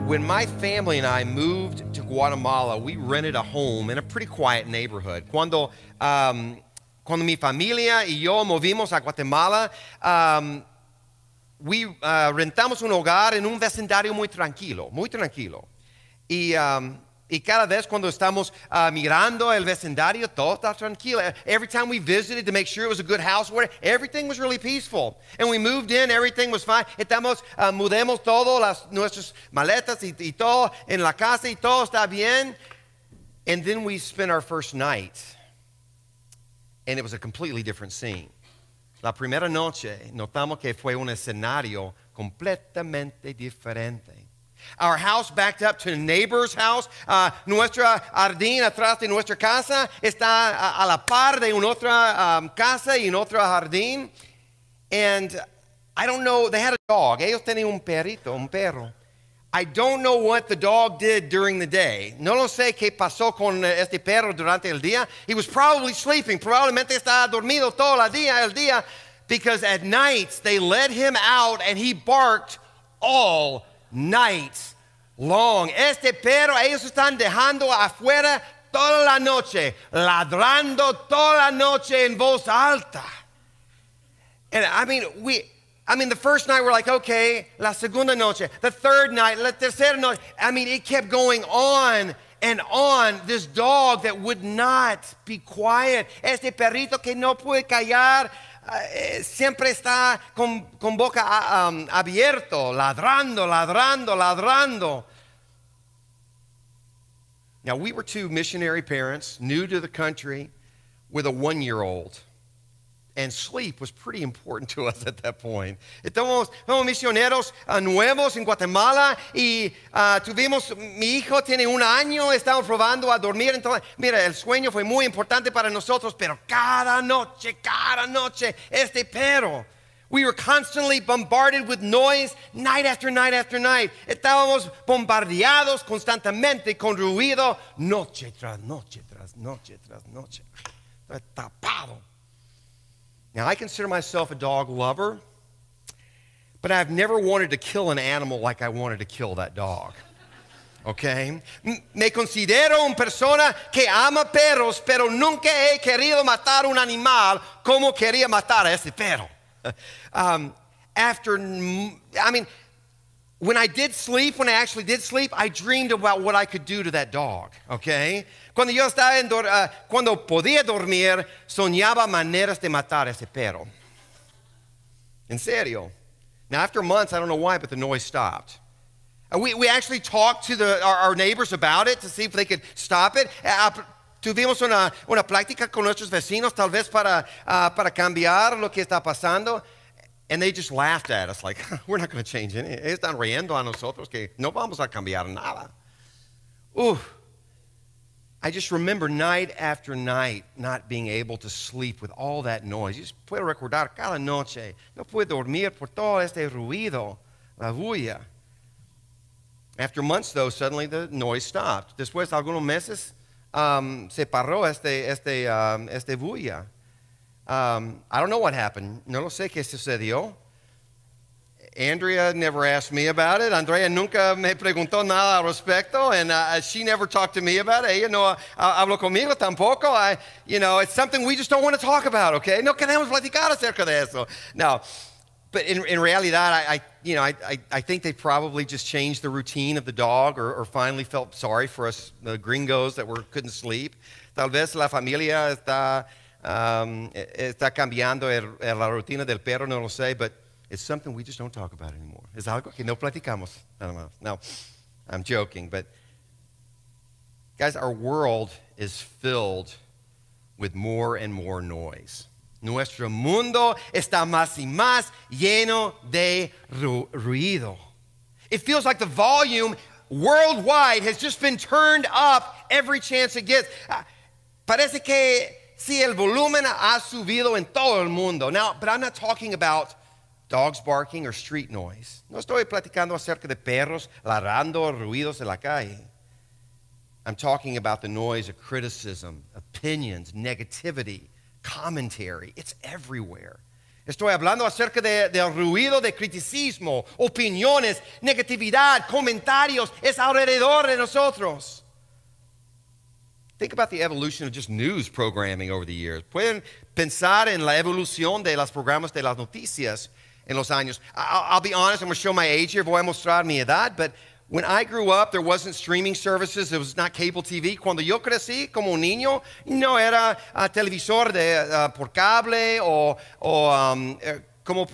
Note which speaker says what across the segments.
Speaker 1: When my family and I moved to Guatemala, we rented a home in a pretty quiet neighborhood. Cuando mi familia y yo movimos a Guatemala, rentamos un hogar en un vecindario muy tranquilo, muy tranquilo. Y cada vez cuando estamos mirando el vecindario, todo está tranquilo. Every time we visited to make sure it was a good house, everything was really peaceful. And we moved in, everything was fine. Mudemos todo, nuestras maletas y todo en la casa y todo está bien. And then we spent our first night, and it was a completely different scene. La primera noche notamos que fue un escenario completamente diferente. Our house backed up to a neighbor's house. Nuestra jardín atrás de nuestra casa está a la par de una otra casa y un otro jardín. And I don't know, they had a dog. Ellos tenían un perro. I don't know what the dog did during the day. No lo sé qué pasó con este perro durante el día. He was probably sleeping. Probablemente estaba dormido todo el día, because at night they let him out and he barked all night long. Este perro, ellos están dejando afuera toda la noche, ladrando toda la noche en voz alta. And the first night we're like, okay, la segunda noche, the third night, la tercera noche. It kept going on and on. This dog that would not be quiet. Este perrito que no puede callar. Siempre está con boca abierto, ladrando. Now, we were two missionary parents, new to the country, with a 1-year-old. And sleep was pretty important to us at that point. Estamos misioneros nuevos en Guatemala y mi hijo tiene 1 año, estamos probando a dormir. Entonces, mira, el sueño fue muy importante para nosotros, pero cada noche, este perro. We were constantly bombarded with noise, night after night after night. Estábamos bombardeados constantemente con ruido, noche tras noche. Tapado. Now, I consider myself a dog lover, but I've never wanted to kill an animal like I wanted to kill that dog. Okay? Me considero una persona que ama perros, pero nunca he querido matar un animal como quería matar a ese perro. When I actually did sleep, I dreamed about what I could do to that dog, okay? Cuando podía dormir, soñaba maneras de matar a ese perro. En serio. Now, after months, I don't know why, but the noise stopped. We actually talked to our neighbors about it to see if they could stop it. Tuvimos una plática con nuestros vecinos, tal vez para cambiar lo que está pasando. And they just laughed at us like, we're not going to change anything. Ellos están riendo a nosotros que no vamos a cambiar nada. I just remember night after night not being able to sleep with all that noise. Yo puedo recordar cada noche, no puedo dormir por todo este ruido, la bulla. After months, though, suddenly the noise stopped. Después de algunos meses, se paró este bulla. I don't know what happened. No lo sé qué sucedió. Andrea never asked me about it. Andrea nunca me preguntó nada al respecto, and she never talked to me about it. Ella no habló conmigo tampoco. It's something we just don't want to talk about, okay? No queremos platicar acerca de eso. No, but in realidad, I think they probably just changed the routine of the dog or finally felt sorry for us, the gringos that couldn't sleep. Tal vez la familia está cambiando la rutina del perro, no lo sé, but it's something we just don't talk about anymore. Es algo que no platicamos nada más. No, I'm joking, but guys, our world is filled with more and more noise. Nuestro mundo está más y más lleno de ruido. It feels like the volume worldwide has just been turned up every chance it gets. Parece que sí, el volumen ha subido en todo el mundo. Now, but I'm not talking about dogs barking or street noise. No estoy platicando acerca de perros ladrando, ruidos en la calle. I'm talking about the noise of criticism, opinions, negativity, commentary. It's everywhere. Estoy hablando acerca del ruido de criticismo, opiniones, negatividad, comentarios. Es alrededor de nosotros. Think about the evolution of just news programming over the years. Pueden pensar en la evolución de los programas de las noticias en los años. I'll be honest, I'm going to show my age here. Voy a mostrar mi edad, but when I grew up, there wasn't streaming services. It was not cable TV. Cuando yo crecí como un niño, no era televisor por cable o como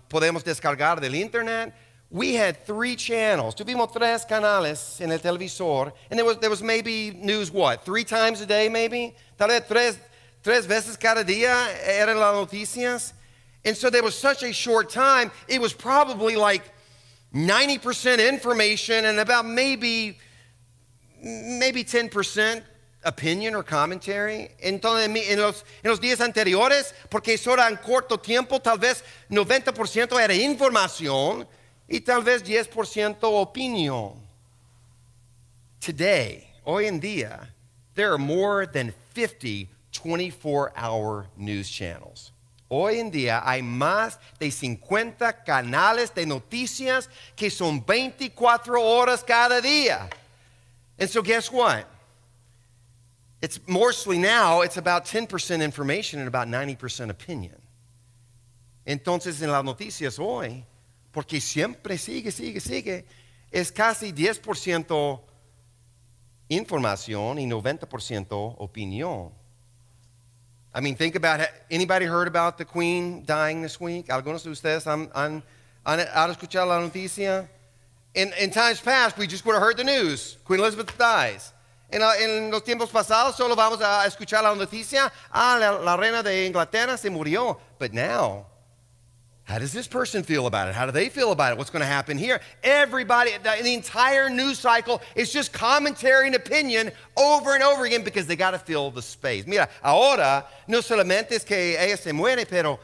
Speaker 1: podemos descargar del internet. We had 3 channels. Tuvimos 3 canales en el televisor, and there was maybe news, 3 times a day maybe? Tal vez tres veces cada día eran las noticias. And so there was such a short time, it was probably like 90% information and about maybe 10% opinion or commentary. Entonces, en los días anteriores, porque eso era en corto tiempo, tal vez 90% era información y tal vez 10% opinión. Today, hoy en día, there are more than 50 24-hour news channels. Hoy en día hay más de 50 canales de noticias que son 24 horas cada día. And so guess what? It's mostly now, it's about 10% information and about 90% opinion. Entonces en las noticias hoy, porque siempre sigue, es casi 10% información y 90% opinión. I mean, think about it. Anybody heard about the Queen dying this week? ¿Algunos de ustedes han escuchado la noticia? In times past, we just would have heard the news. Queen Elizabeth dies. En los tiempos pasados, solo vamos a escuchar la noticia. La reina de Inglaterra se murió. But now, how does this person feel about it? How do they feel about it? What's going to happen here? Everybody, the entire news cycle is just commentary and opinion over and over again because they got to fill the space. Mira, ahora no solamente es que ella se muere, pero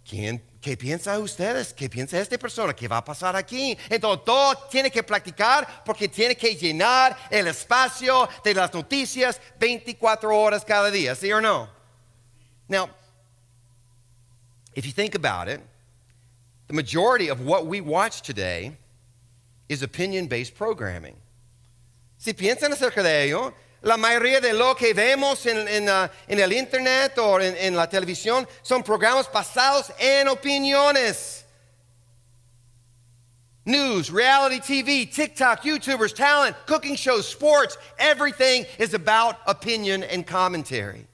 Speaker 1: ¿qué piensa ustedes? ¿Qué piensa esta persona? ¿Qué va a pasar aquí? Entonces todo tiene que practicar porque tiene que llenar el espacio de las noticias 24 horas cada día, ¿sí o no? Now, if you think about it, the majority of what we watch today is opinion-based programming. Si piensan acerca de ello, la mayoría de lo que vemos en el internet o en la televisión son programas basados en opiniones. News, reality TV, TikTok, YouTubers, talent, cooking shows, sports, everything is about opinion and commentary.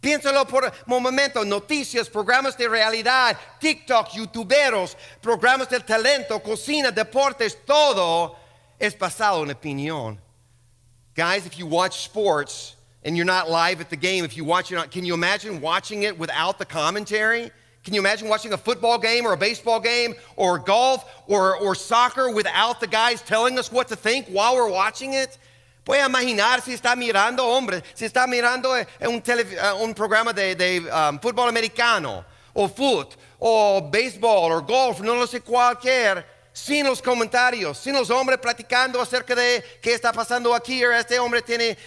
Speaker 1: Piénsalo por un momento, noticias, programas de realidad, TikTok, youtuberos, programas de talento, cocina, deportes, todo es basado en opinión. Guys, if you watch sports and you're not live at the game, if you watch it, can you imagine watching it without the commentary? Can you imagine watching a football game or a baseball game or golf or soccer without the guys telling us what to think while we're watching it? Puede imaginar si está mirando, hombre, si está mirando un programa de fútbol americano, o foot, o béisbol, o golf, no lo sé cualquier, sin los comentarios, sin los hombres platicando acerca de qué está pasando aquí, o este hombre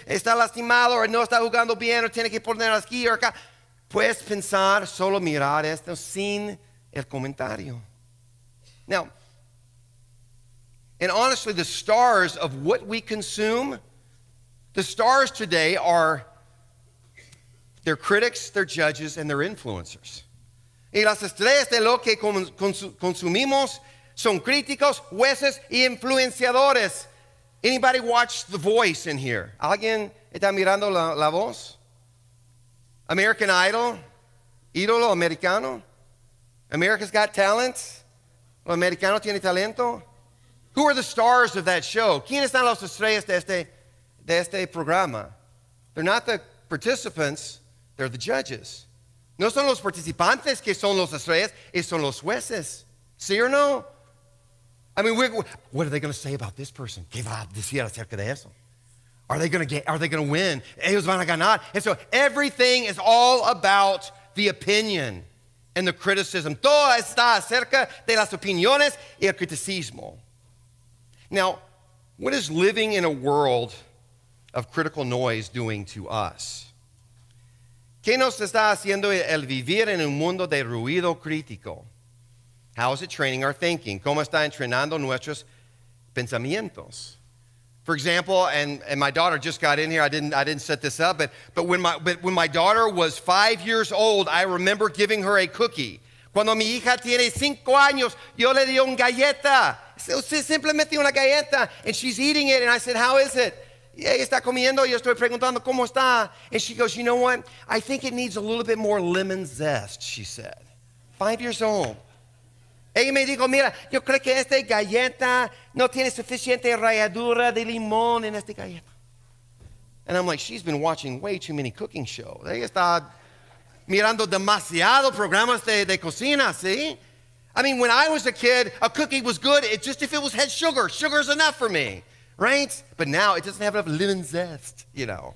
Speaker 1: está lastimado, o no está jugando bien, o tiene que poner aquí o acá. Puedes pensar, solo mirar esto sin el comentario. Now, and honestly, the stars of what we consume, the stars today are their critics, their judges, and their influencers. Y las estrellas de lo que consumimos son críticos, jueces, y influenciadores. Anybody watch The Voice in here? ¿Alguien está mirando la voz? American Idol, ídolo americano. America's Got Talent. Lo americano tiene talento. Who are the stars of that show? ¿Quiénes están las estrellas de este programa? They're not the participants, they're the judges. No son los participantes que son los estrellas, son los jueces. ¿Sí o no? I mean, what are they going to say about this person? ¿Qué va a decir acerca de eso? Are they going to win? Ellos van a ganar. And so everything is all about the opinion and the criticism. Todo está acerca de las opiniones y el criticismo. Now, what is living in a world of critical noise doing to us? ¿Qué nos está haciendo el vivir en un mundo de ruido crítico? How is it training our thinking? ¿Cómo está entrenando nuestros pensamientos? For example, and my daughter just got in here. I didn't set this up, but when my daughter was 5 years old, I remember giving her a cookie. Cuando mi hija tiene 5 años, yo le di una galleta. Simplemente una galleta, and she's eating it, and I said, "How is it?" Y ella está comiendo, y yo estoy preguntando, ¿cómo está? And she goes, "You know what? I think it needs a little bit more lemon zest," she said. 5 years old. Ella me dijo, mira, yo creo que esta galleta no tiene suficiente ralladura de limón en esta galleta. And I'm like, she's been watching way too many cooking shows. Ella está mirando demasiado programas de cocina, ¿sí? I mean, when I was a kid, a cookie was good. It just if it had sugar. Sugar's enough for me, right? But now it doesn't have enough lemon zest, you know.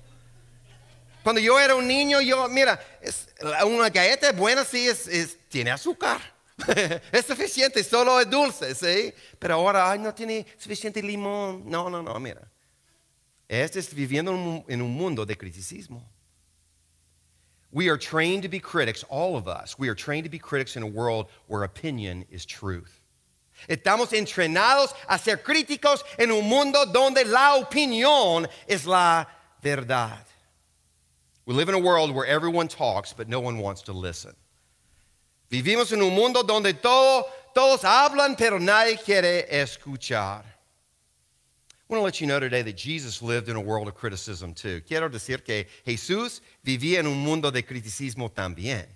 Speaker 1: Cuando yo era un niño, mira, una galleta buena sí tiene azúcar. Es suficiente, solo es dulce, ¿sí? Pero ahora, no tiene suficiente limón. No, mira. Este es viviendo en un mundo de criticismo. We are trained to be critics, all of us. We are trained to be critics in a world where opinion is truth. Estamos entrenados a ser críticos en un mundo donde la opinión es la verdad. We live in a world where everyone talks, but no one wants to listen. Vivimos en un mundo donde todos hablan, pero nadie quiere escuchar. I want to let you know today that Jesus lived in a world of criticism too. Quiero decir que Jesús vivía en un mundo de criticismo también.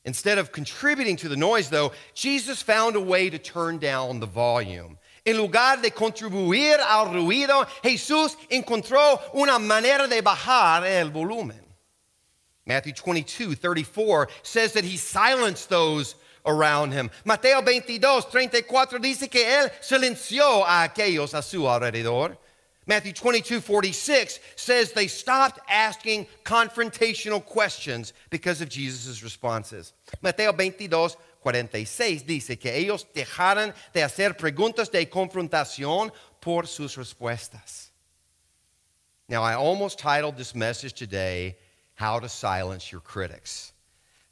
Speaker 1: Instead of contributing to the noise, though, Jesus found a way to turn down the volume. En lugar de contribuir al ruido, Jesús encontró una manera de bajar el volumen. Matthew 22:34 says that he silenced those around him. Mateo 22:34 dice que él silenció a aquellos a su alrededor. Matthew 22:46 says they stopped asking confrontational questions because of Jesus' responses. Mateo 22:46 dice que ellos dejaron de hacer preguntas de confrontación por sus respuestas. Now, I almost titled this message today, How to Silence Your Critics.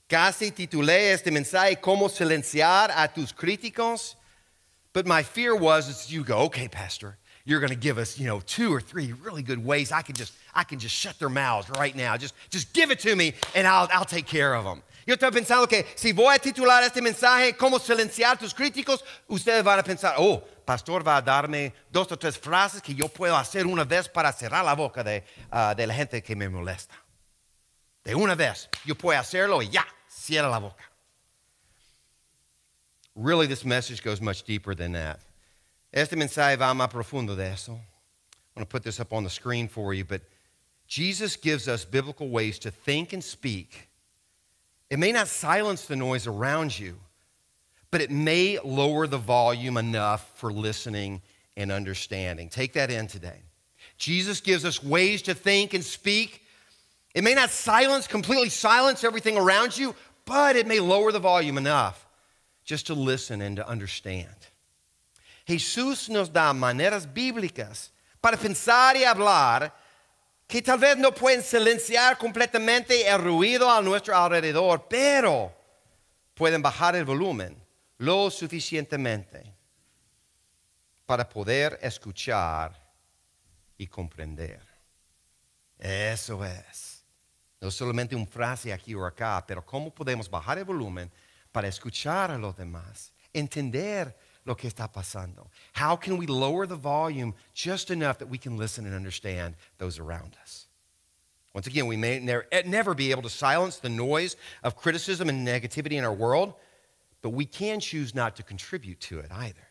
Speaker 1: Casi titulé este mensaje, Cómo silenciar a tus críticos. But my fear was that you go, okay, Pastor, you're going to give us, 2 or 3 really good ways I can just shut their mouths right now. Just give it to me and I'll take care of them. Yo estoy pensando que si voy a titular este mensaje, Cómo silenciar tus críticos, ustedes van a pensar, Pastor va a darme 2 o 3 frases que yo puedo hacer una vez para cerrar la boca de la gente que me molesta. De una vez, yo puedo hacerlo y ya, cierra la boca. Really, this message goes much deeper than that. Este mensaje va más profundo de eso. I'm going to put this up on the screen for you, but Jesus gives us biblical ways to think and speak. It may not silence the noise around you, but it may lower the volume enough for listening and understanding. Take that in today. Jesus gives us ways to think and speak. It may not completely silence everything around you, but it may lower the volume enough just to listen and to understand. Jesús nos da maneras bíblicas para pensar y hablar que tal vez no pueden silenciar completamente el ruido a nuestro alrededor, pero pueden bajar el volumen lo suficientemente para poder escuchar y comprender. Eso es. No solamente una frase aquí o acá, pero cómo podemos bajar el volumen para escuchar a los demás, entender lo que está pasando. How can we lower the volume just enough that we can listen and understand those around us? Once again, we may never be able to silence the noise of criticism and negativity in our world, but we can choose not to contribute to it either.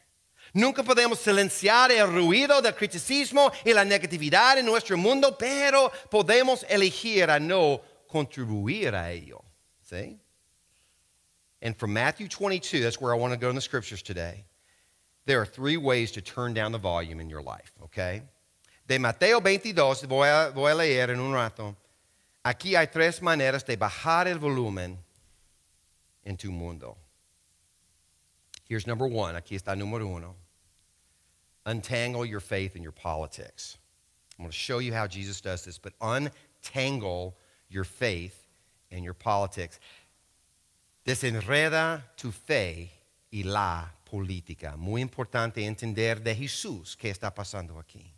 Speaker 1: Nunca podemos silenciar el ruido del criticismo y la negatividad en nuestro mundo, pero podemos elegir a no contribuir a ello. See? And from Matthew 22, that's where I want to go in the scriptures today. There are 3 ways to turn down the volume in your life, okay? De Mateo 22, voy a leer en un rato. Aquí hay 3 maneras de bajar el volumen en tu mundo. Here's number 1. Aquí está número 1. Untangle your faith in your politics. I'm going to show you how Jesus does this, but untangle your faith and your politics. Desenreda tu fe y la política. Muy importante entender de Jesús qué está pasando aquí.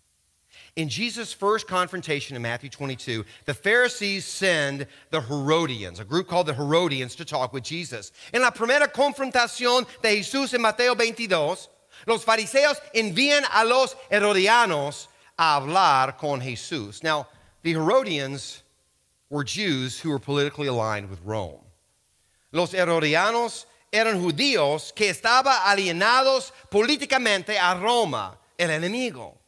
Speaker 1: In Jesus' first confrontation in Matthew 22, the Pharisees send the Herodians, a group called the Herodians, to talk with Jesus. En la primera confrontación de Jesús en Mateo 22, los fariseos envían a los herodianos a hablar con Jesús. Now, the Herodians were Jews who were politically aligned with Rome. Los herodianos eran judíos que estaban alienados políticamente a Roma, el enemigo.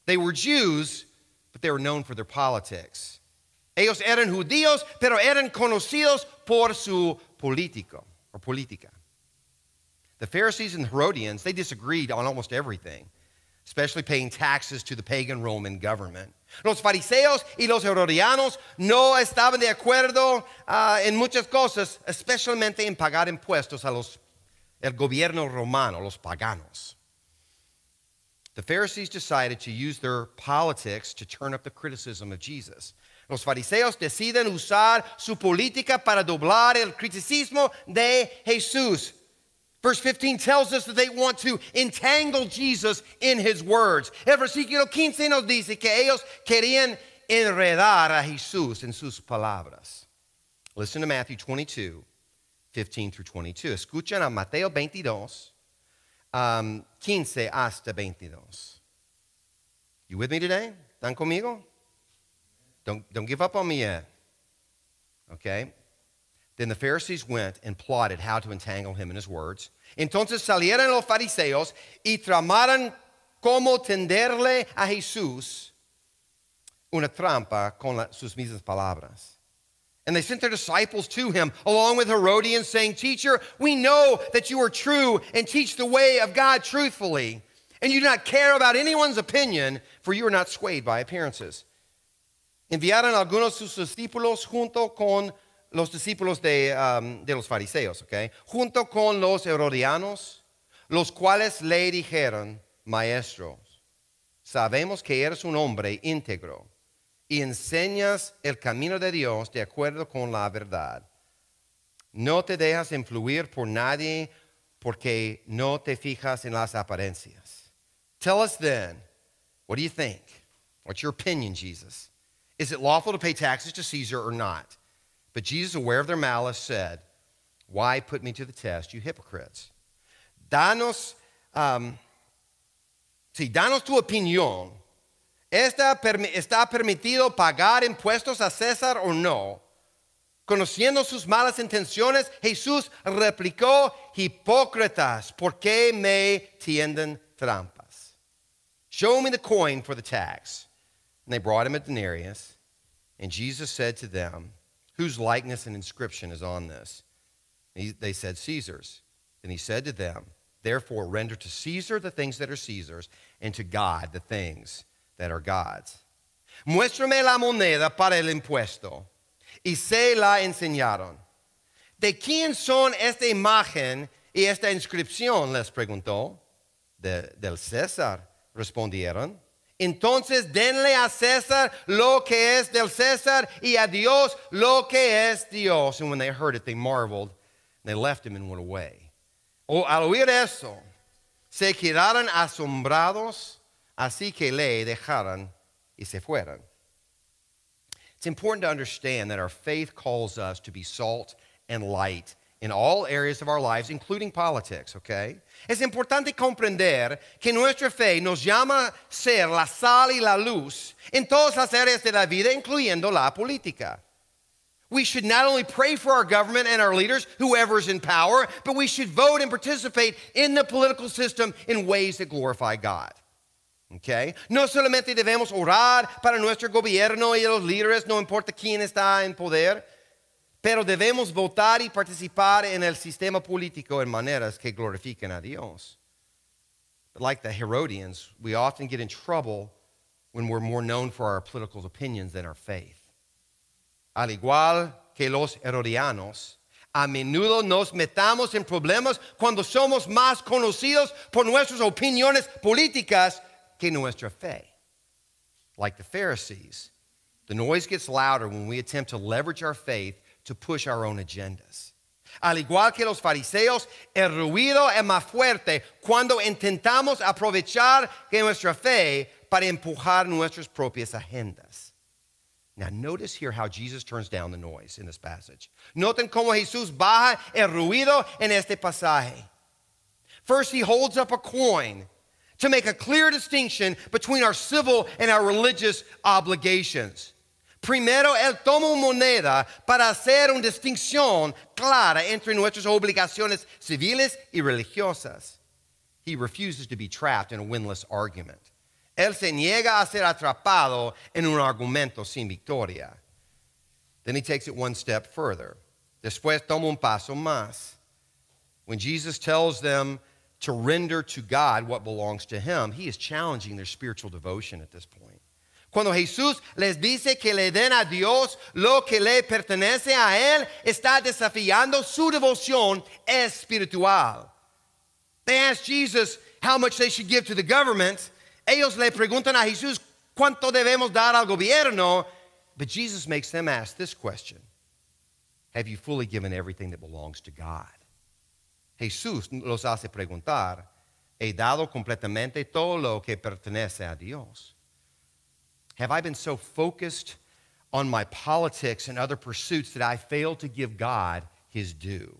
Speaker 1: They were Jews, but they were known for their politics. Ellos eran judíos, pero eran conocidos por su política. The Pharisees and the Herodians, they disagreed on almost everything, especially paying taxes to the pagan Roman government. Los fariseos y los herodianos no estaban de acuerdo en muchas cosas, especialmente en pagar impuestos a el gobierno romano, los paganos. The Pharisees decided to use their politics to turn up the criticism of Jesus. Los fariseos deciden usar su política para doblar el criticismo de Jesús. Verse 15 tells us that they want to entangle Jesus in his words. El versículo 15 nos dice que ellos querían enredar a Jesús en sus palabras. Listen to Matthew 22, 15 through 22. Escuchan a Mateo 22. 15 hasta 22. You with me today? ¿Están conmigo? Don't give up on me yet. Okay? Then the Pharisees went and plotted how to entangle him in his words. Entonces salieron los fariseos y tramaron cómo tenderle a Jesús una trampa con sus mismas palabras. And they sent their disciples to him, along with Herodians, saying, Teacher, we know that you are true and teach the way of God truthfully, and you do not care about anyone's opinion, for you are not swayed by appearances. Enviaron algunos sus discípulos junto con los discípulos de los fariseos, okay? Junto con los herodianos, los cuales le dijeron, Maestro, sabemos que eres un hombre íntegro, y enseñas el camino de Dios de acuerdo con la verdad. No te dejas influir por nadie porque no te fijas en las apariencias. Tell us then, what do you think? What's your opinion, Jesus? Is it lawful to pay taxes to Caesar or not? But Jesus, aware of their malice, said, Why put me to the test, you hypocrites? Danos tu opinión. ¿Está permitido pagar impuestos a César o no? Conociendo sus malas intenciones, Jesús replicó, hipócritas, ¿por qué me tienden trampas? Show me the coin for the tax. And they brought him a denarius. And Jesus said to them, whose likeness and inscription is on this? They said, Caesar's. Then he said to them, therefore render to Caesar the things that are Caesar's, and to God the things that are God's. Muéstrame la moneda para el impuesto. Y se la enseñaron. ¿De quién son esta imagen y esta inscripción? Les preguntó. Del César, respondieron. Entonces denle a César lo que es del César y a Dios lo que es Dios. And when they heard it, they marveled. And they left him and went away. Al oír eso, se quedaron asombrados. Así que le dejaron y se fueron. It's important to understand that our faith calls us to be salt and light in all areas of our lives, including politics, okay? Es importante comprender que nuestra fe nos llama a ser la sal y la luz en todas las áreas de la vida, incluyendo la política. We should not only pray for our government and our leaders, whoever is in power, but we should vote and participate in the political system in ways that glorify God. Okay? No solamente debemos orar para nuestro gobierno y los líderes, no importa quién está en poder, pero debemos votar y participar en el sistema político en maneras que glorifiquen a Dios. But like the Herodians, we often get in trouble when we're more known for our political opinions than our faith. Al igual que los herodianos, a menudo nos metamos en problemas cuando somos más conocidos por nuestras opiniones políticas que nuestra fe. Like the Pharisees, the noise gets louder when we attempt to leverage our faith to push our own agendas. Al igual que los fariseos, el ruido es más fuerte cuando intentamos aprovechar que nuestra fe para empujar nuestras propias agendas. Now notice here how Jesus turns down the noise in this passage. Noten cómo Jesús baja el ruido en este pasaje. First, he holds up a coin to make a clear distinction between our civil and our religious obligations. Primero, él toma una moneda para hacer una distinción clara entre nuestras obligaciones civiles y religiosas. He refuses to be trapped in a winless argument. Él se niega a ser atrapado en un argumento sin victoria. Then he takes it one step further. Después toma un paso más. When Jesus tells them to render to God what belongs to him, he is challenging their spiritual devotion at this point. Cuando Jesús les dice que le den a Dios lo que le pertenece a él, está desafiando su devoción espiritual. They ask Jesus how much they should give to the government. Ellos le preguntan a Jesús cuánto debemos dar al gobierno. But Jesus makes them ask this question: have you fully given everything that belongs to God? Jesús los hace preguntar: ¿he dado completamente todo lo que pertenece a Dios? Have I been so focused on my politics and other pursuits that I failed to give God his due?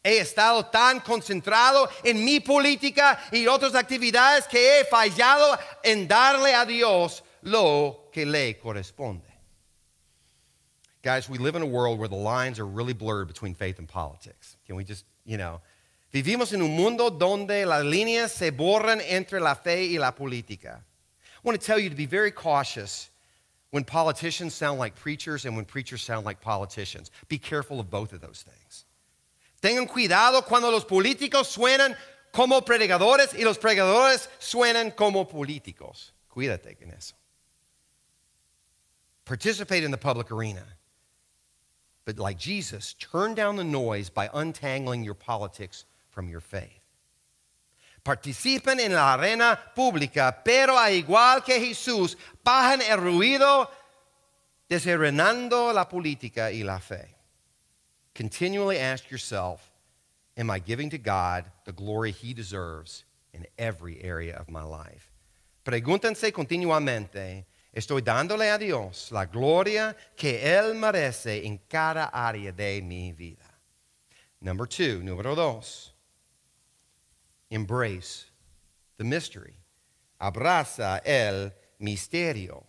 Speaker 1: He estado tan concentrado en mi política y otras actividades que he fallado en darle a Dios lo que le corresponde. Guys, we live in a world where the lines are really blurred between faith and politics. Can we just, vivimos en un mundo donde las líneas se borran entre la fe y la política. I want to tell you to be very cautious when politicians sound like preachers and when preachers sound like politicians. Be careful of both of those things. Tengan cuidado cuando los políticos suenan como predicadores y los predicadores suenan como políticos. Cuídate con eso. Participate in the public arena. But like Jesus, turn down the noise by untangling your politics from your faith. Participen en la arena pública, pero al igual que Jesús, bajen el ruido desenredando la política y la fe. Continually ask yourself, am I giving to God the glory he deserves in every area of my life? Pregúntense continuamente, ¿estoy dándole a Dios la gloria que él merece en cada área de mi vida? Número dos. Embrace the mystery. Abraza el misterio.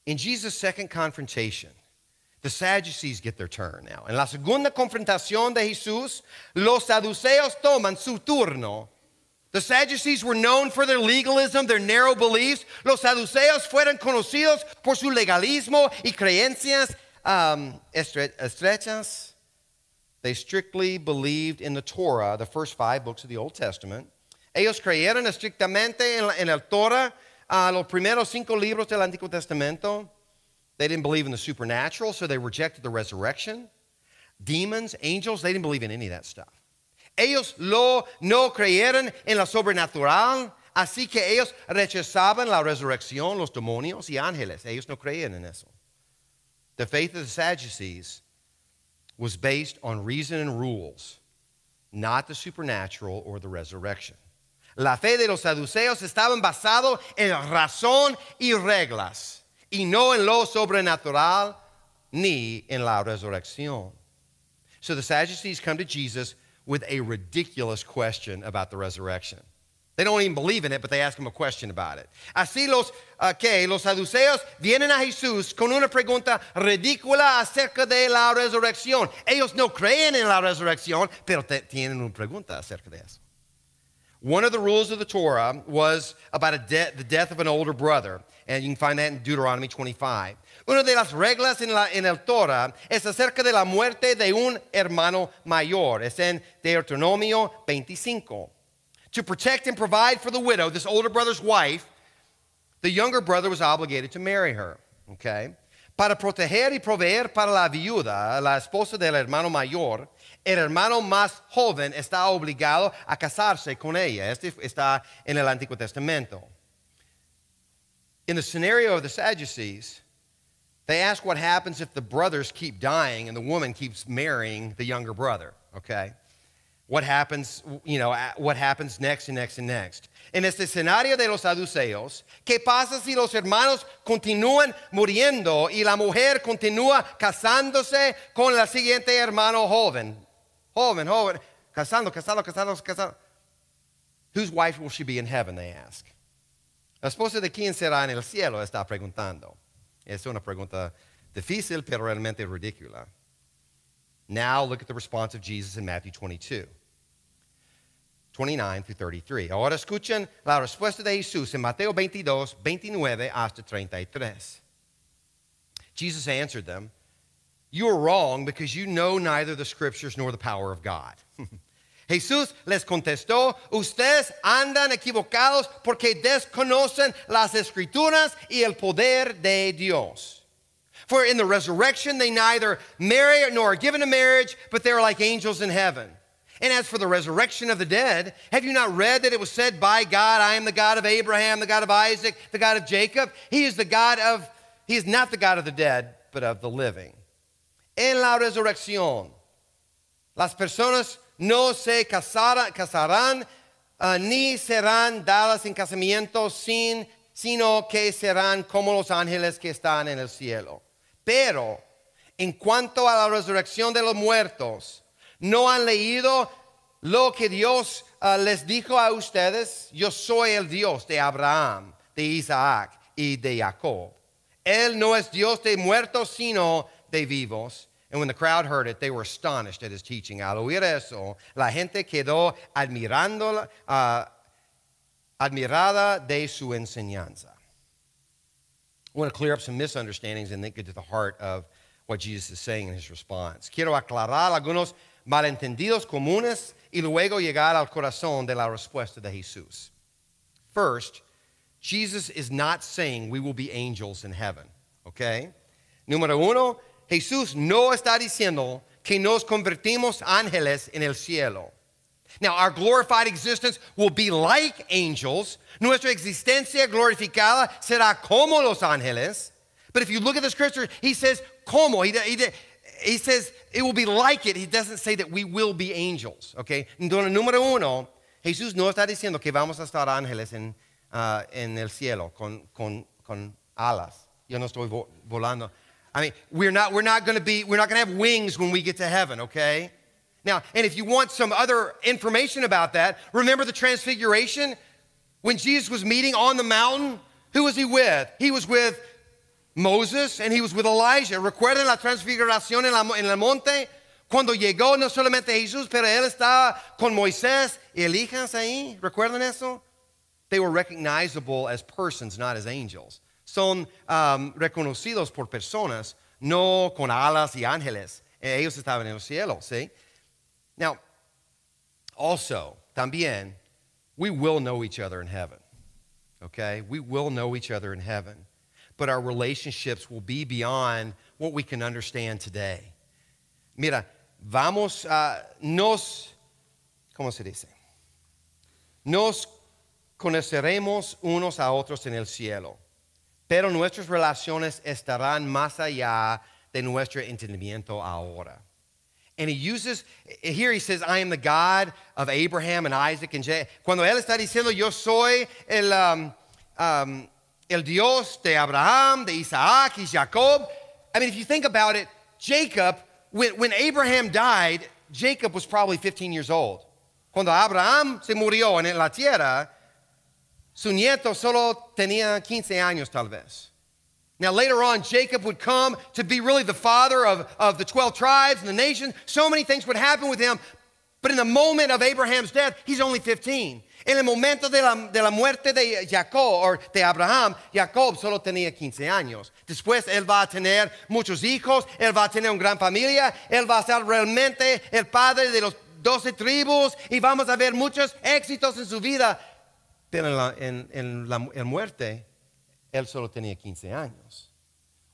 Speaker 1: In Jesus' second confrontation, the Sadducees get their turn now. En la segunda confrontación de Jesús, los saduceos toman su turno. The Sadducees were known for their legalism, their narrow beliefs. Los saduceos fueron conocidos por su legalismo y creencias estrechas. They strictly believed in the Torah, the first 5 books of the Old Testament. Ellos creyeron estrictamente en el Torah, los primeros 5 libros del Antiguo Testamento. They didn't believe in the supernatural, so they rejected the resurrection. Demons, angels, they didn't believe in any of that stuff. Ellos no creyeron en lo sobrenatural, así que ellos rechazaban la resurrección, los demonios y ángeles. Ellos no creían en eso. The faith of the Sadducees was based on reason and rules, not the supernatural or the resurrection. La fe de los saduceos estaba basada en razón y reglas, y no en lo sobrenatural ni en la resurrección. So the Sadducees come to Jesus with a ridiculous question about the resurrection. They don't even believe in it, but they ask him a question about it. Así los saduceos vienen a Jesús con una pregunta ridícula acerca de la resurrección. Ellos no creen en la resurrección, pero tienen una pregunta acerca de eso. One of the rules of the Torah was about the death of an older brother, and you can find that in Deuteronomy 25. Una de las reglas en el Torah es acerca de la muerte de un hermano mayor. Es en Deuteronomio 25. To protect and provide for the widow, this older brother's wife, the younger brother was obligated to marry her. Okay? Para proteger y proveer para la viuda, la esposa del hermano mayor, el hermano más joven está obligado a casarse con ella. Este está en el Antiguo Testamento. In the scenario of the Sadducees, They ask what happens if the brothers keep dying and the woman keeps marrying the younger brother, okay? What happens, what happens next and next and next? En este escenario de los saduceos, ¿qué pasa si los hermanos continúan muriendo y la mujer continúa casándose con la siguiente hermano joven? Joven, casado. Whose wife will she be in heaven, they ask. La esposa de quién será en el cielo, está preguntando. Es una pregunta difícil, pero realmente ridícula. Now look at the response of Jesus in Matthew 22, 29 through 33. Ahora escuchen la respuesta de Jesús en Mateo 22, 29 hasta 33. Jesus answered them, "You are wrong because you know neither the scriptures nor the power of God." Jesús les contestó, ustedes andan equivocados porque desconocen las escrituras y el poder de Dios. For in the resurrection they neither marry nor are given in marriage, but they are like angels in heaven. And as for the resurrection of the dead, have you not read that it was said by God, I am the God of Abraham, the God of Isaac, the God of Jacob? He is not the God of the dead, but of the living. En la resurrección, las personas no se casarán ni serán dadas en casamiento sino que serán como los ángeles que están en el cielo. Pero en cuanto a la resurrección de los muertos, ¿no han leído lo que Dios les dijo a ustedes? Yo soy el Dios de Abraham, de Isaac y de Jacob. Él no es Dios de muertos sino de vivos. And when the crowd heard it, they were astonished at his teaching. Al oír eso, la gente quedó admirada de su enseñanza. I want to clear up some misunderstandings and then get to the heart of what Jesus is saying in his response. Quiero aclarar algunos malentendidos comunes y luego llegar al corazón de la respuesta de Jesús. First, Jesus is not saying we will be angels in heaven, okay? Número uno, Jesús no está diciendo que nos convertimos ángeles en el cielo. Now, our glorified existence will be like angels. Nuestra existencia glorificada será como los ángeles. But if you look at the scripture, he says, como. He says it will be like it. He doesn't say that we will be angels, okay? Entonces, número uno, Jesús no está diciendo que vamos a estar ángeles en el cielo con alas. Yo no estoy volando. I mean, we're not going to have wings when we get to heaven, okay? Now, and if you want some other information about that, remember the transfiguration? When Jesus was meeting on the mountain, who was he with? He was with Moses and he was with Elijah. ¿Recuerdan la transfiguración en el monte? Cuando llegó no solamente Jesús, pero él estaba con Moisés y Elías ahí. ¿Recuerdan eso? They were recognizable as persons, not as angels. Son reconocidos por personas, no con alas y ángeles. Ellos estaban en el cielo, ¿sí? Now, also, también, we will know each other in heaven, okay? We will know each other in heaven. But our relationships will be beyond what we can understand today. Mira, ¿cómo se dice? Nos conoceremos unos a otros en el cielo. Pero nuestras relaciones estarán más allá de nuestro entendimiento ahora. And here he says, I am the God of Abraham and Isaac and Jacob. Cuando él está diciendo, yo soy el Dios de Abraham, de Isaac y Jacob. I mean, if you think about it, Jacob, when Abraham died, Jacob was probably 15 years old. Cuando Abraham se murió en la tierra, su nieto solo tenía 15 años tal vez. Now later on, Jacob would come to be really the father of the 12 tribes and the nation. So many things would happen with him. But in the moment of Abraham's death, he's only 15. En el momento de la muerte de Jacob, or de Abraham, Jacob solo tenía 15 años. Después él va a tener muchos hijos, él va a tener una gran familia, él va a ser realmente el padre de los 12 tribus y vamos a ver muchos éxitos en su vida. Pero en la muerte, él solo tenía 15 años.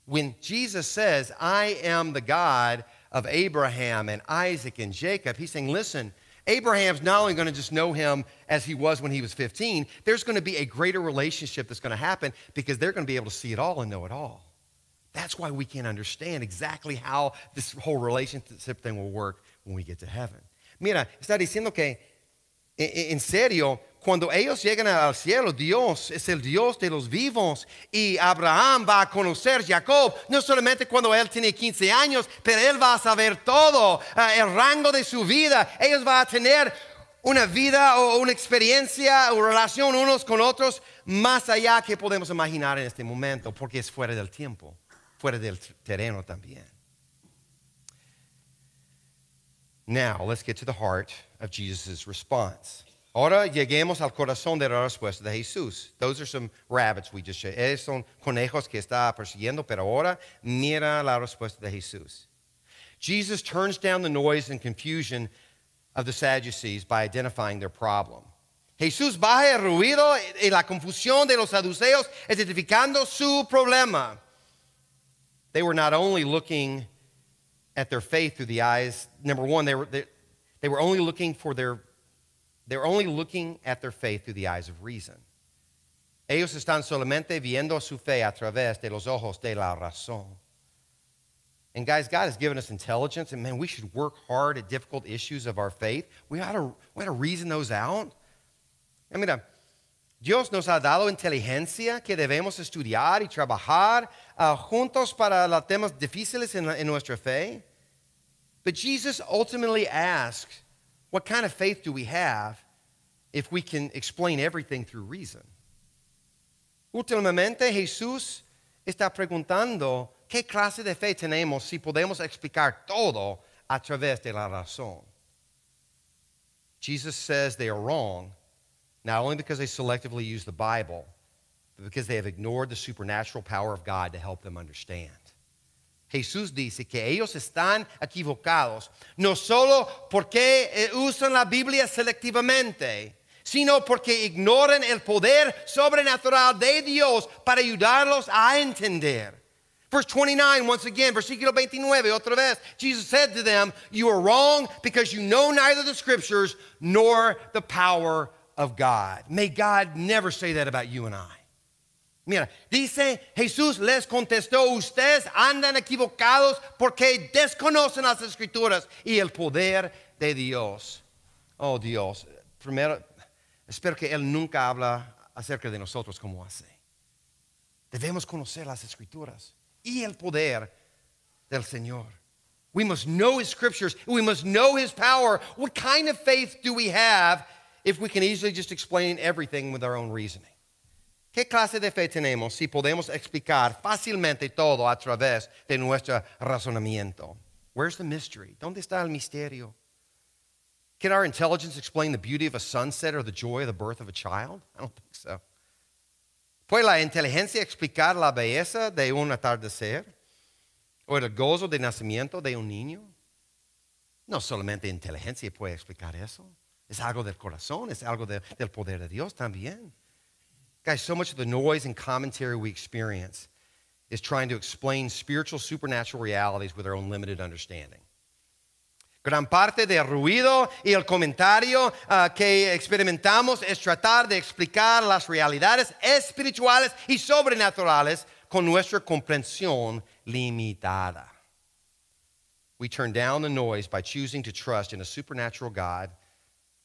Speaker 1: When Jesus says, I am the God of Abraham and Isaac and Jacob, he's saying, listen, Abraham's not only going to just know him as he was when he was 15, there's going to be a greater relationship that's going to happen because they're going to be able to see it all and know it all. That's why we can't understand exactly how this whole relationship thing will work when we get to heaven. Mira, está diciendo que, en serio, cuando ellos llegan al cielo, Dios es el Dios de los vivos. Y Abraham va a conocer a Jacob, no solamente cuando él tiene 15 años, pero él va a saber todo, el rango de su vida. Ellos van a tener una vida o una experiencia o relación unos con otros más allá que podemos imaginar en este momento, porque es fuera del tiempo, fuera del terreno también. Now, let's get to the heart of Jesus' response. Ahora lleguemos al corazón de la respuesta de Jesús. Those are some rabbits we just showed. Esos son conejos que está persiguiendo, pero ahora mira la respuesta de Jesús. Jesus turns down the noise and confusion of the Sadducees by identifying their problem. Jesús baja el ruido y la confusión de los saduceos identificando su problema. They were not only looking at their faith through the eyes. Number one, they were only looking at their faith through the eyes of reason. Ellos están solamente viendo su fe a través de los ojos de la razón. And guys, God has given us intelligence, and man, we should work hard at difficult issues of our faith. We ought to reason those out. And mira, Dios nos ha dado inteligencia que debemos estudiar y trabajar juntos para los temas difíciles en nuestra fe. But Jesus ultimately asks, what kind of faith do we have if we can explain everything through reason? Últimamente Jesús está preguntando, ¿qué clase de fe tenemos si podemos explicar todo a través de la razón? Jesus says they are wrong, not only because they selectively use the Bible, but because they have ignored the supernatural power of God to help them understand. Jesús dice que ellos están equivocados, no solo porque usan la Biblia selectivamente, sino porque ignoran el poder sobrenatural de Dios para ayudarlos a entender. Verse 29, once again, versículo 29, otra vez, Jesus said to them, you are wrong because you know neither the Scriptures nor the power of God. May God never say that about you and I. Mira, dice Jesús les contestó, ustedes andan equivocados porque desconocen las Escrituras y el poder de Dios. Oh Dios, primero, espero que Él nunca habla acerca de nosotros como hace. Debemos conocer las Escrituras y el poder del Señor. We must know His Scriptures. We must know His power. What kind of faith do we have if we can easily just explain everything with our own reasoning? ¿Qué clase de fe tenemos si podemos explicar fácilmente todo a través de nuestro razonamiento? Where's the mystery? ¿Dónde está el misterio? Can our intelligence explain the beauty of a sunset or the joy of the birth of a child? I don't think so. ¿Puede la inteligencia explicar la belleza de un atardecer o el gozo de nacimiento de un niño? No solamente inteligencia puede explicar eso. Es algo del corazón, es algo del poder de Dios también. Guys, so much of the noise and commentary we experience is trying to explain spiritual, supernatural realities with our own limited understanding. Gran parte del ruido y el comentario que experimentamos es tratar de explicar las realidades espirituales y sobrenaturales con nuestra comprensión limitada. We turn down the noise by choosing to trust in a supernatural God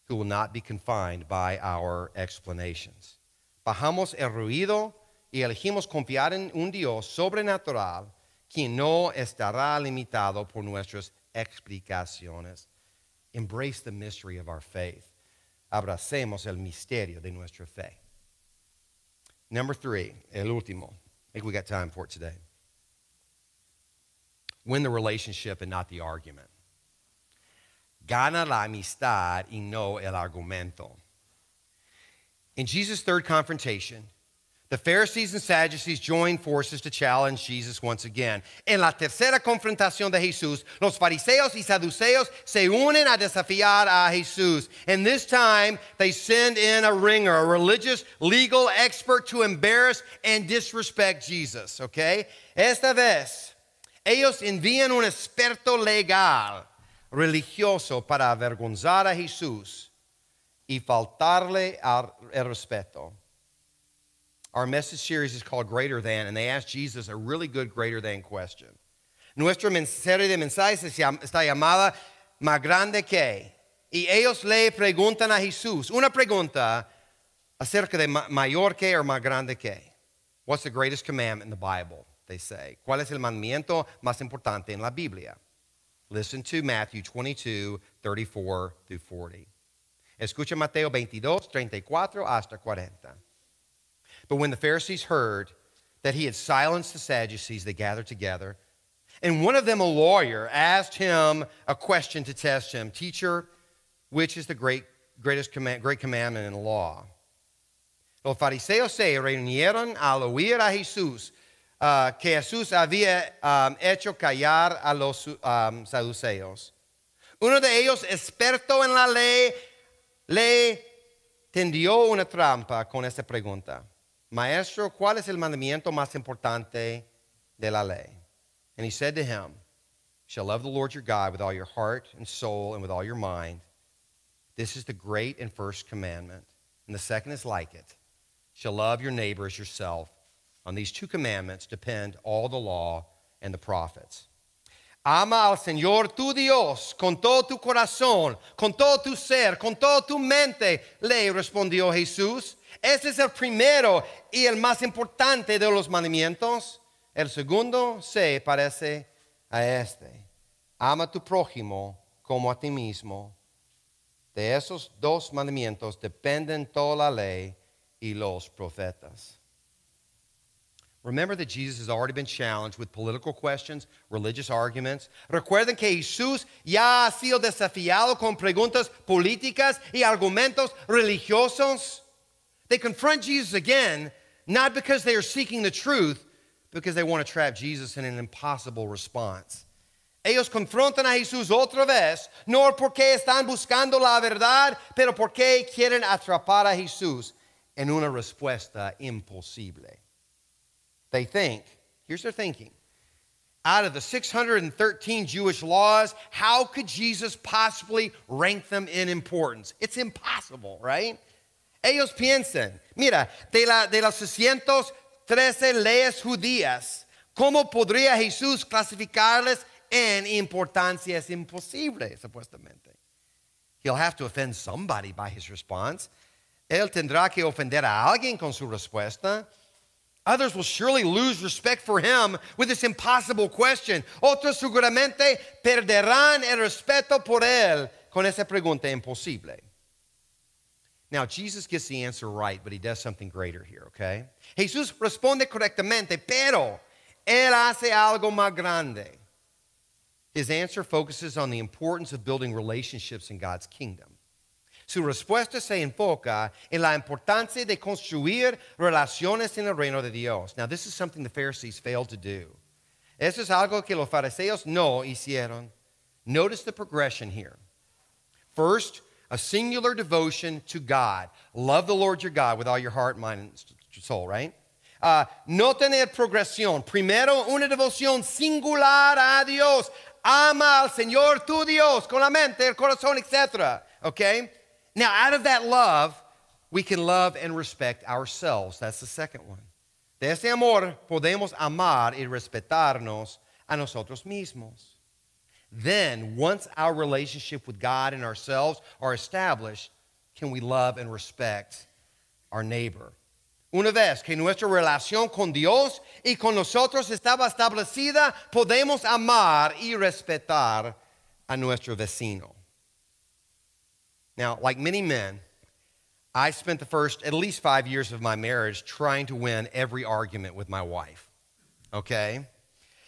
Speaker 1: who will not be confined by our explanations. Bajamos el ruido y elegimos confiar en un Dios sobrenatural quien no estará limitado por nuestras explicaciones. Embrace the mystery of our faith. Abracemos el misterio de nuestra fe. Number 3, el último. I think we got time for it today. Win the relationship and not the argument. Gana la amistad y no el argumento. In Jesus' third confrontation, the Pharisees and Sadducees joined forces to challenge Jesus once again. En la tercera confrontación de Jesús, los fariseos y saduceos se unen a desafiar a Jesús. And this time, they send in a ringer, a religious, legal expert to embarrass and disrespect Jesus, okay? Esta vez, ellos envían un experto legal, religioso, para avergonzar a Jesús y faltarle el respeto. Our message series is called Greater Than, and they asked Jesus a really good greater than question. Nuestra serie de mensajes está llamada Más Grande Que. Y ellos le preguntan a Jesús una pregunta acerca de mayor que o más grande que. What's the greatest commandment in the Bible, they say. ¿Cuál es el mandamiento más importante en la Biblia? Listen to Matthew 22, 34 through 40. Escucha Mateo 22, 34 hasta 40. But when the Pharisees heard that he had silenced the Sadducees, they gathered together. And one of them, a lawyer, asked him a question to test him. Teacher, which is the great commandment in the law? Los fariseos se reunieron al oír a Jesús, que Jesús había hecho callar a los saduceos. Uno de ellos, experto en la ley, le tendió una trampa con esta pregunta. Maestro, ¿cuál es el mandamiento más importante de la ley? And he said to him, "You shall love the Lord your God with all your heart and soul and with all your mind. This is the great and first commandment. And the second is like it. You shall love your neighbor as yourself. On these two commandments depend all the law and the prophets." Ama al Señor tu Dios con todo tu corazón, con todo tu ser, con toda tu mente, le respondió Jesús. Este es el primero y el más importante de los mandamientos. El segundo se parece a este. Ama a tu prójimo como a ti mismo. De esos dos mandamientos dependen toda la ley y los profetas. Remember that Jesus has already been challenged with political questions, religious arguments. Recuerden que Jesús ya ha sido desafiado con preguntas políticas y argumentos religiosos. They confront Jesus again, not because they are seeking the truth, because they want to trap Jesus in an impossible response. Ellos confrontan a Jesús otra vez, no porque están buscando la verdad, pero porque quieren atrapar a Jesús en una respuesta imposible. They think, here's their thinking, out of the 613 Jewish laws, how could Jesus possibly rank them in importance? It's impossible, right? Ellos piensan, mira, de las 613 leyes judías, ¿cómo podría Jesús clasificarles en importancia? Es imposible, supuestamente. He'll have to offend somebody by his response. Él tendrá que ofender a alguien con su respuesta. Others will surely lose respect for him with this impossible question. Otros seguramente perderán el respeto por él con esa pregunta imposible. Now, Jesus gets the answer right, but he does something greater here, okay? Jesús responde correctamente, pero él hace algo más grande. His answer focuses on the importance of building relationships in God's kingdom. Su respuesta se enfoca en la importancia de construir relaciones en el reino de Dios. Now, this is something the Pharisees failed to do. Eso es algo que los fariseos no hicieron. Notice the progression here. First, a singular devotion to God. Love the Lord your God with all your heart, mind, and soul, right? No tener progresión. Primero, una devoción singular a Dios. Ama al Señor tu Dios con la mente, el corazón, etc. Okay? Now, out of that love, we can love and respect ourselves. That's the second one. De ese amor podemos amar y respetarnos a nosotros mismos. Then, once our relationship with God and ourselves are established, can we love and respect our neighbor. Una vez que nuestra relación con Dios y con nosotros estaba establecida, podemos amar y respetar a nuestro vecino. Now, like many men, I spent the first at least 5 years of my marriage trying to win every argument with my wife. Okay?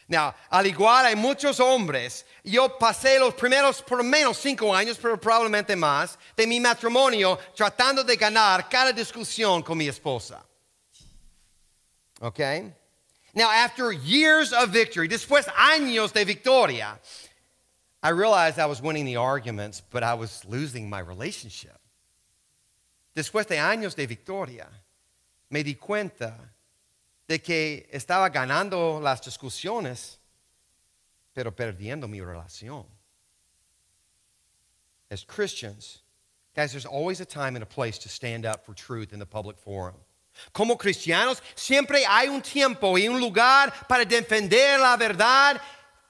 Speaker 1: Now, al igual hay muchos hombres, yo pasé los primeros por lo menos 5 años, pero probablemente más, de mi matrimonio tratando de ganar cada discusión con mi esposa. Okay? Now, after years of victory, después años de victoria, I realized I was winning the arguments, but I was losing my relationship. Después de años de victoria, me di cuenta de que estaba ganando las discusiones, pero perdiendo mi relación. As Christians, guys, there's always a time and a place to stand up for truth in the public forum. Como cristianos, siempre hay un tiempo y un lugar para defender la verdad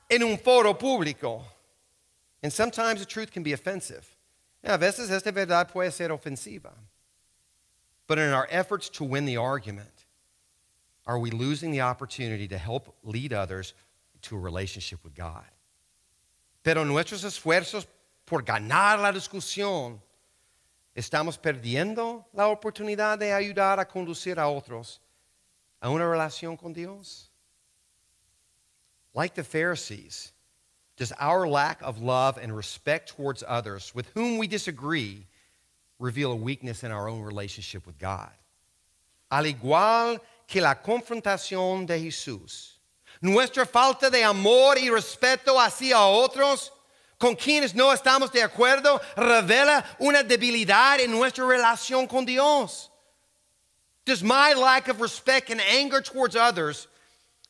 Speaker 1: en un foro público. And sometimes the truth can be offensive. A veces esta verdad puede ser ofensiva. But in our efforts to win the argument, are we losing the opportunity to help lead others to a relationship with God? Pero nuestros esfuerzos por ganar la discusión, estamos perdiendo la oportunidad de ayudar a conducir a otros a una relación con Dios. Like the Pharisees, does our lack of love and respect towards others with whom we disagree reveal a weakness in our own relationship with God? Al igual que la confrontación de Jesús, nuestra falta de amor y respeto hacia otros con quienes no estamos de acuerdo revela una debilidad en nuestra relación con Dios. Does my lack of respect and anger towards others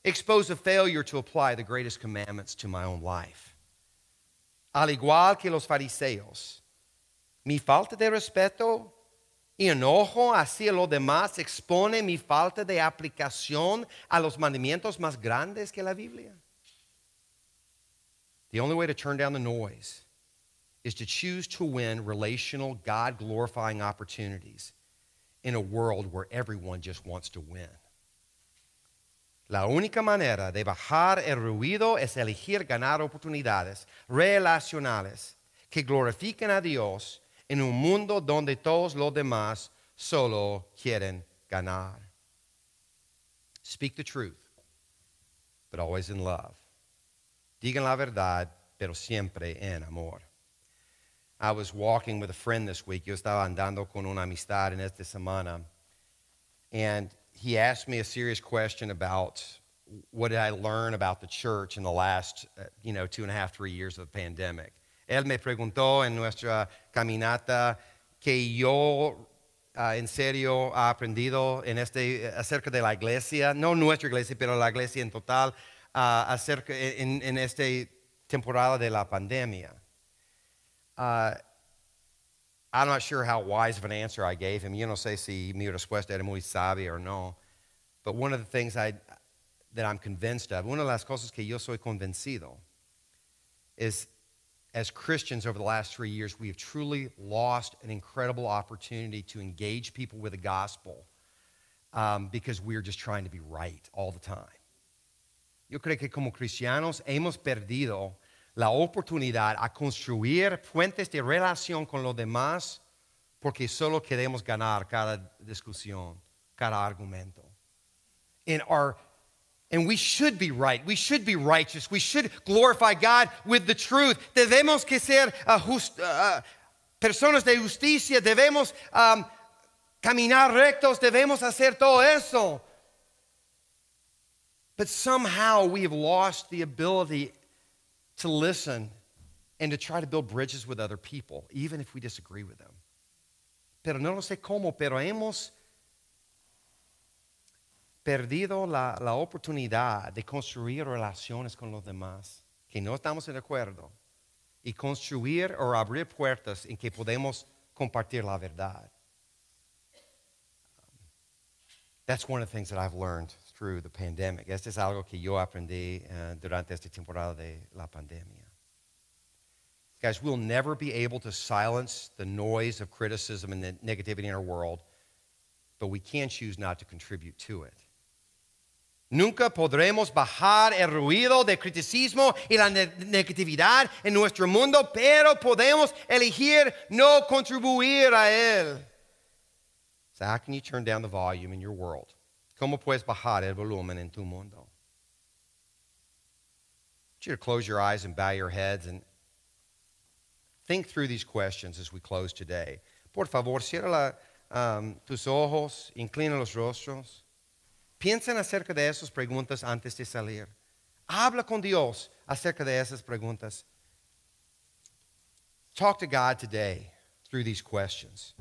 Speaker 1: expose a failure to apply the greatest commandments to my own life? Al igual que los fariseos, mi falta de respeto y enojo hacia los demás expone mi falta de aplicación a los mandamientos más grandes que la Biblia. The only way to turn down the noise is to choose to win relational, God-glorifying opportunities in a world where everyone just wants to win. La única manera de bajar el ruido es elegir ganar oportunidades relacionales que glorifiquen a Dios en un mundo donde todos los demás solo quieren ganar. Speak the truth, but always in love. Digan la verdad, pero siempre en amor. I was walking with a friend this week. Yo estaba andando con una amistad en esta semana. And he asked me a serious question about what did I learn about the church in the last, 2.5, 3 years of the pandemic. Él me preguntó en nuestra caminata que yo en serio he aprendido acerca de la iglesia, no nuestra iglesia, pero la iglesia en total, acerca en esta temporada de la pandemia. I'm not sure how wise of an answer I gave him. Yo no sé si mi respuesta era muy sabia o no. But one of the things that I'm convinced of, una de las cosas que yo soy convencido, is as Christians over the last 3 years, we have truly lost an incredible opportunity to engage people with the gospel because we're just trying to be right all the time. Yo creo que como cristianos hemos perdido la oportunidad a construir puentes de relación con los demás porque solo queremos ganar cada discusión, cada argumento. And we should be right. We should be righteous. We should glorify God with the truth. Debemos que ser personas de justicia. Debemos caminar rectos. Debemos hacer todo eso. But somehow we have lost the ability to listen and to try to build bridges with other people, even if we disagree with them. Pero no lo sé cómo, pero hemos perdido la oportunidad de construir relaciones con los demás que no estamos de acuerdo y construir o abrir puertas en que podemos compartir la verdad. That's one of the things that I've learned through the pandemic. Este es algo que yo aprendí durante esta temporada de la pandemia. Guys, we'll never be able to silence the noise of criticism and the negativity in our world, but we can choose not to contribute to it. Nunca podremos bajar el ruido de criticismo y la negatividad en nuestro mundo, pero podemos elegir no contribuir a él. So how can you turn down the volume in your world? ¿Cómo puedes bajar el volumen en tu mundo? I want you to close your eyes and bow your heads and think through these questions as we close today. Por favor, cierra tus ojos, inclina los rostros. Piensen acerca de esas preguntas antes de salir. Habla con Dios acerca de esas preguntas. Talk to God today through these questions.